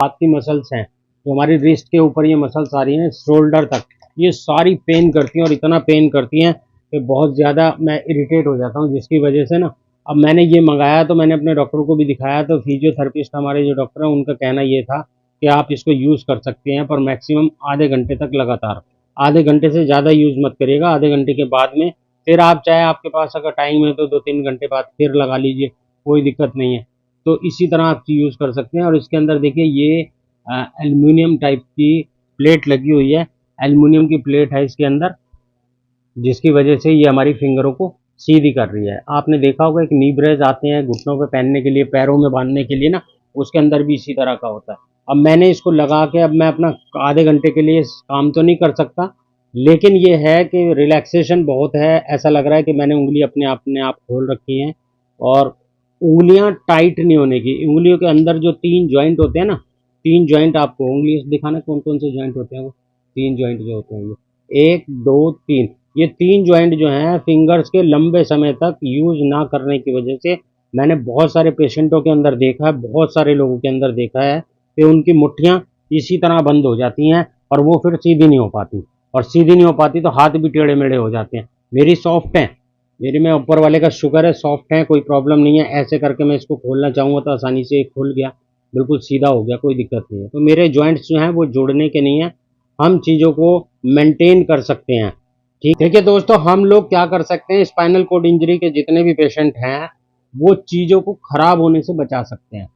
हाथ की मसल्स हैं, जो हमारी रिस्ट के ऊपर ये मसल्स आ रही हैं शोल्डर तक, ये सारी पेन करती हैं और इतना पेन करती हैं कि बहुत ज़्यादा मैं इरिटेट हो जाता हूँ, जिसकी वजह से ना अब मैंने ये मंगाया तो मैंने अपने डॉक्टर को भी दिखाया, तो फिजियोथेरेपिस्ट हमारे जो डॉक्टर हैं उनका कहना ये था कि आप इसको यूज़ कर सकते हैं पर मैक्सिमम आधे घंटे तक लगातार, आधे घंटे से ज़्यादा यूज़ मत करिएगा। आधे घंटे के बाद में फिर आप चाहे आपके पास अगर टाइम है तो 2-3 घंटे बाद फिर लगा लीजिए, कोई दिक्कत नहीं है। तो इसी तरह आप यूज़ कर सकते हैं। और इसके अंदर देखिए ये एल्युमिनियम टाइप की प्लेट लगी हुई है, एल्युमिनियम की प्लेट है इसके अंदर, जिसकी वजह से ये हमारी फिंगरों को सीधी कर रही है। आपने देखा होगा एक नी ब्रेस आते हैं घुटनों पे पहनने के लिए, पैरों में बांधने के लिए ना, उसके अंदर भी इसी तरह का होता है। अब मैंने इसको लगा के अब मैं अपना आधे घंटे के लिए काम तो नहीं कर सकता, लेकिन ये है कि रिलैक्सेशन बहुत है। ऐसा लग रहा है कि मैंने उंगली अपने आप खोल रखी हैं और उंगलियां टाइट नहीं होने की। उंगलियों के अंदर जो 3 जॉइंट होते हैं ना, 3 जॉइंट आपको उंगली से दिखाना कौन कौन से जॉइंट होते हैं। वो 3 जॉइंट जो होते हैं ये 1 2 3, ये 3 जॉइंट जो हैं फिंगर्स के लंबे समय तक यूज़ ना करने की वजह से मैंने बहुत सारे पेशेंटों के अंदर देखा है, बहुत सारे लोगों के अंदर देखा है कि उनकी मुट्ठियां इसी तरह बंद हो जाती हैं और वो फिर सीधी नहीं हो पाती, और सीधी नहीं हो पाती तो हाथ भी टेढ़े मेढ़े हो जाते हैं। मेरी सॉफ्ट हैं, मेरी में ऊपर वाले का शुक्र है सॉफ्ट है, कोई प्रॉब्लम नहीं है। ऐसे करके मैं इसको खोलना चाहूँगा तो आसानी से खुल गया, बिल्कुल सीधा हो गया, कोई दिक्कत नहीं है। तो मेरे जॉइंट्स जो हैं वो जुड़ने के नहीं हैं, हम चीज़ों को मेंटेन कर सकते हैं। ठीक है दोस्तों, हम लोग क्या कर सकते हैं, स्पाइनल कोड इंजरी के जितने भी पेशेंट हैं वो चीज़ों को खराब होने से बचा सकते हैं।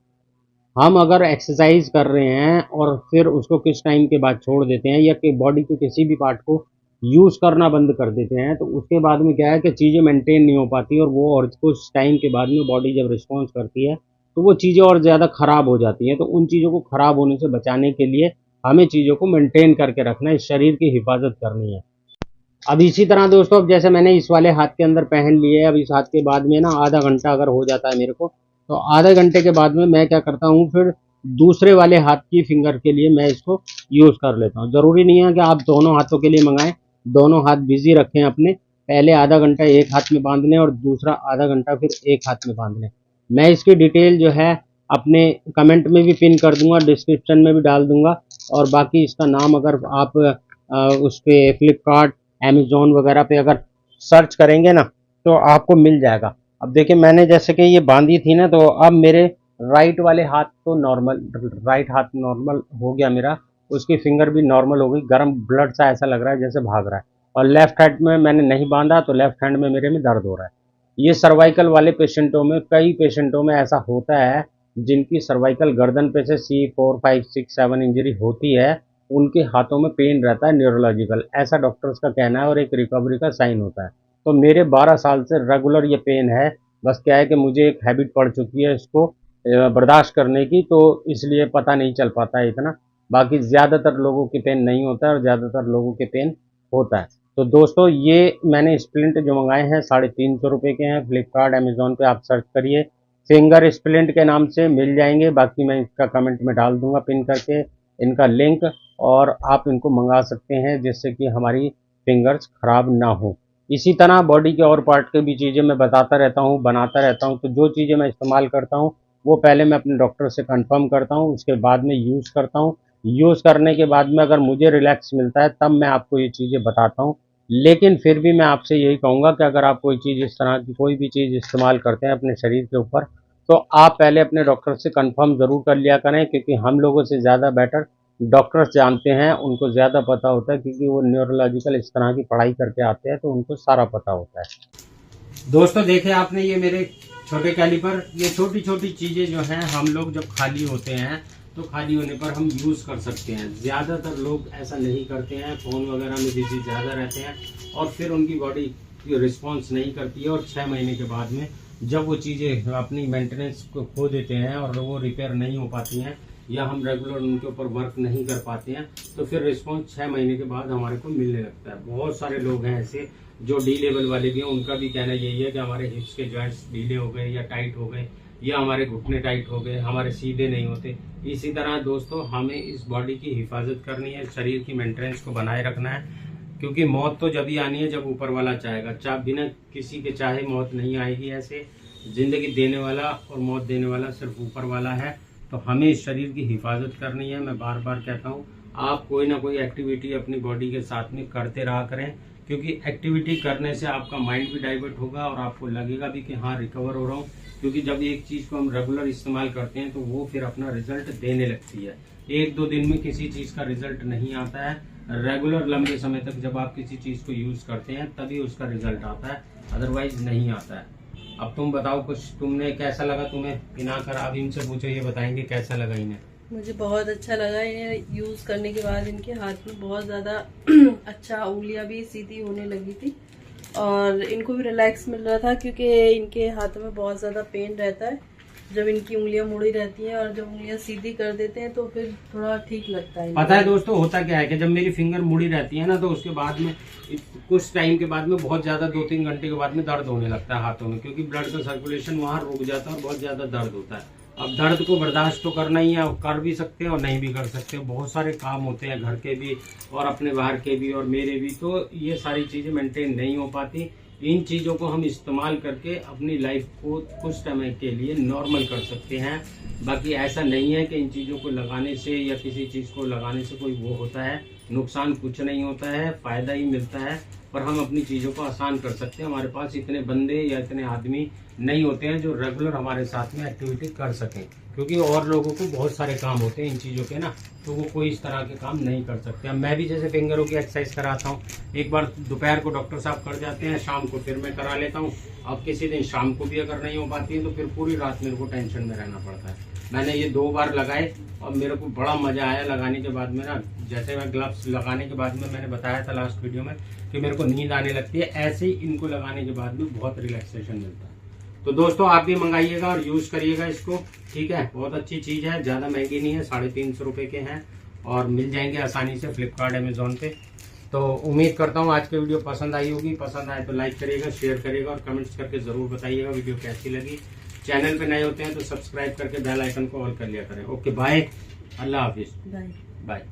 हम अगर एक्सरसाइज कर रहे हैं और फिर उसको किस टाइम के बाद छोड़ देते हैं, या कि बॉडी के किसी भी पार्ट को यूज़ करना बंद कर देते हैं, तो उसके बाद में क्या है कि चीज़ें मेंटेन नहीं हो पाती और वो और कुछ टाइम के बाद में बॉडी जब रिस्पॉन्स करती है तो वो चीज़ें और ज़्यादा ख़राब हो जाती हैं। तो उन चीज़ों को ख़राब होने से बचाने के लिए हमें चीज़ों को मेंटेन करके रखना है, इस शरीर की हिफाजत करनी है। अब इसी तरह दोस्तों, अब जैसे मैंने इस वाले हाथ के अंदर पहन लिए, अब इस हाथ के बाद में ना आधा घंटा अगर हो जाता है मेरे को, तो आधे घंटे के बाद में मैं क्या करता हूँ, फिर दूसरे वाले हाथ की फिंगर के लिए मैं इसको यूज़ कर लेता हूँ। ज़रूरी नहीं है कि आप दोनों हाथों के लिए मंगाएं, दोनों हाथ बिजी रखें अपने, पहले आधा घंटा एक हाथ में बांध लें और दूसरा आधा घंटा फिर एक हाथ में बांध लें। मैं इसकी डिटेल जो है अपने कमेंट में भी पिन कर दूंगा, डिस्क्रिप्शन में भी डाल दूंगा, और बाकी इसका नाम अगर आप उस पर फ्लिपकार्ट अमेज़न वगैरह पे अगर सर्च करेंगे ना तो आपको मिल जाएगा। अब देखिए मैंने जैसे कि ये बांधी थी ना, तो अब मेरे राइट वाले हाथ तो नॉर्मल, राइट हाथ नॉर्मल हो गया मेरा, उसकी फिंगर भी नॉर्मल हो गई, गर्म ब्लड सा ऐसा लग रहा है जैसे भाग रहा है। और लेफ्ट हैंड में मैंने नहीं बांधा तो लेफ्ट हैंड में मेरे में दर्द हो रहा है। ये सर्वाइकल वाले पेशेंटों में, कई पेशेंटों में ऐसा होता है जिनकी सर्वाइकल गर्दन पे से C4 5 6 7 इंजरी होती है, उनके हाथों में पेन रहता है न्यूरोलॉजिकल, ऐसा डॉक्टर्स का कहना है और एक रिकवरी का साइन होता है। तो मेरे 12 साल से रेगुलर ये पेन है, बस क्या है कि मुझे एक हैबिट पड़ चुकी है इसको बर्दाश्त करने की, तो इसलिए पता नहीं चल पाता है इतना। बाकी ज़्यादातर लोगों के पेन नहीं होता है और ज़्यादातर लोगों के पेन होता है। तो दोस्तों ये मैंने स्प्लिंट जो मंगाए हैं 350 रुपये के हैं, फ्लिपकार्ट अमेज़न पे आप सर्च करिए, फिंगर स्प्लिंट के नाम से मिल जाएंगे। बाकी मैं इसका कमेंट में डाल दूंगा पिन करके इनका लिंक, और आप इनको मंगा सकते हैं जिससे कि हमारी फिंगर्स ख़राब ना हो। इसी तरह बॉडी के और पार्ट के भी चीज़ें मैं बताता रहता हूँ, बनाता रहता हूँ। तो जो चीज़ें मैं इस्तेमाल करता हूँ वो पहले मैं अपने डॉक्टर से कंफर्म करता हूँ, उसके बाद में यूज़ करता हूँ। यूज़ करने के बाद में अगर मुझे रिलैक्स मिलता है तब मैं आपको ये चीज़ें बताता हूँ। लेकिन फिर भी मैं आपसे यही कहूँगा कि अगर आप कोई चीज़ इस तरह की कोई भी चीज़ इस्तेमाल करते हैं अपने शरीर के ऊपर, तो आप पहले अपने डॉक्टर से कंफर्म ज़रूर कर लिया करें, क्योंकि हम लोगों से ज़्यादा बेटर डॉक्टर्स जानते हैं, उनको ज़्यादा पता होता है, क्योंकि वो न्यूरोलॉजिकल इस तरह की पढ़ाई करके आते हैं, तो उनको सारा पता होता है। दोस्तों देखे आपने ये मेरे छोटे कैलिपर, ये छोटी छोटी चीज़ें जो हैं हम लोग जब खाली होते हैं तो खाली होने पर हम यूज़ कर सकते हैं। ज़्यादातर लोग ऐसा नहीं करते हैं, फ़ोन वगैरह में बिजी ज़्यादा रहते हैं और फिर उनकी बॉडी रिस्पॉन्स नहीं करती है, और 6 महीने के बाद में जब वो चीज़ें अपनी मेंटेनेंस को खो देते हैं और वो रिपेयर नहीं हो पाती हैं, या हम रेगुलर उनके ऊपर वर्क नहीं कर पाते हैं, तो फिर रिस्पॉन्स 6 महीने के बाद हमारे को मिलने लगता है। बहुत सारे लोग हैं ऐसे जो डी लेवल वाले भी हैं, उनका भी कहना यही है कि हमारे हिप्स के जॉइंट्स ढीले हो गए या टाइट हो गए, या हमारे घुटने टाइट हो गए, हमारे सीधे नहीं होते। इसी तरह दोस्तों हमें इस बॉडी की हिफाजत करनी है, शरीर की मेंटेनेंस को बनाए रखना है, क्योंकि मौत तो जब ही आनी है जब ऊपर वाला चाहेगा। चाहे बिना किसी के चाहे मौत नहीं आएगी। ऐसे जिंदगी देने वाला और मौत देने वाला सिर्फ ऊपर वाला है। तो हमें इस शरीर की हिफाजत करनी है। मैं बार बार कहता हूँ, आप कोई ना कोई एक्टिविटी अपनी बॉडी के साथ में करते रहा करें, क्योंकि एक्टिविटी करने से आपका माइंड भी डाइवर्ट होगा और आपको लगेगा भी कि हाँ रिकवर हो रहा हूँ। क्योंकि जब एक चीज़ को हम रेगुलर इस्तेमाल करते हैं तो वो फिर अपना रिजल्ट देने लगती है। 1-2 दिन में किसी चीज़ का रिजल्ट नहीं आता है। रेगुलर लंबे समय तक जब आप किसी चीज़ को यूज़ करते हैं तभी उसका रिजल्ट आता है, अदरवाइज नहीं आता है। अब तुम बताओ कुछ, तुमने कैसा लगा तुम्हें पिनाकर? आप इनसे पूछो, ये बताएंगे कैसा लगा इन्हें। मुझे बहुत अच्छा लगा। इन्हें यूज़ करने के बाद इनके हाथ में बहुत ज़्यादा अच्छा, उंगलियां भी सीधी होने लगी थी और इनको भी रिलैक्स मिल रहा था, क्योंकि इनके हाथों में बहुत ज़्यादा पेन रहता है जब इनकी उंगलियां मुड़ी रहती हैं, और जब उंगलियां सीधी कर देते हैं तो फिर थोड़ा ठीक लगता है। पता है दोस्तों, होता क्या है कि जब मेरी फिंगर मुड़ी रहती है ना, तो उसके बाद में कुछ टाइम के बाद में बहुत ज़्यादा 2-3 घंटे के बाद में दर्द होने लगता है हाथों में, क्योंकि ब्लड का सर्कुलेशन वहाँ रुक जाता है और बहुत ज़्यादा दर्द होता है। अब दर्द को बर्दाश्त तो करना ही है, कर भी सकते हैं और नहीं भी कर सकते। बहुत सारे काम होते हैं घर के भी और अपने बाहर के भी और मेरे भी, तो ये सारी चीज़ें मेंटेन नहीं हो पाती। इन चीज़ों को हम इस्तेमाल करके अपनी लाइफ को कुछ समय के लिए नॉर्मल कर सकते हैं। बाकी ऐसा नहीं है कि इन चीज़ों को लगाने से या किसी चीज़ को लगाने से कोई वो होता है, नुकसान कुछ नहीं होता है, फ़ायदा ही मिलता है। पर हम अपनी चीज़ों को आसान कर सकते हैं। हमारे पास इतने बंदे या इतने आदमी नहीं होते हैं जो रेगुलर हमारे साथ में एक्टिविटी कर सकें, क्योंकि और लोगों को बहुत सारे काम होते हैं इन चीज़ों के ना, तो वो कोई इस तरह के काम नहीं कर सकते। अब मैं भी जैसे फिंगरों की एक्सरसाइज कराता हूँ, एक बार दोपहर को डॉक्टर साहब कर जाते हैं, शाम को फिर मैं करा लेता हूँ। अब किसी दिन शाम को भी अगर नहीं हो पाती है तो फिर पूरी रात मेरे को टेंशन में रहना पड़ता है। मैंने ये 2 बार लगाए और मेरे को बड़ा मज़ा आया लगाने के बाद में ना। जैसे मैं ग्लव्स लगाने के बाद में मैंने बताया था लास्ट वीडियो में कि मेरे को नींद आने लगती है, ऐसे ही इनको लगाने के बाद में बहुत रिलैक्सेशन मिलता है। तो दोस्तों आप भी मंगाइएगा और यूज़ करिएगा इसको, ठीक है। बहुत अच्छी चीज़ है, ज़्यादा महंगी नहीं है, 350 रुपये के हैं और मिल जाएंगे आसानी से फ्लिपकार्ट, अमेजोन पे। तो उम्मीद करता हूँ आज की वीडियो पसंद आई होगी। पसंद आए तो लाइक करिएगा, शेयर करिएगा और कमेंट्स करके ज़रूर बताइएगा वीडियो कैसी लगी। चैनल पे नए होते हैं तो सब्सक्राइब करके बेल आइकन को ऑल कर लिया करें। ओके बाय, अल्लाह हाफिज़, बाय।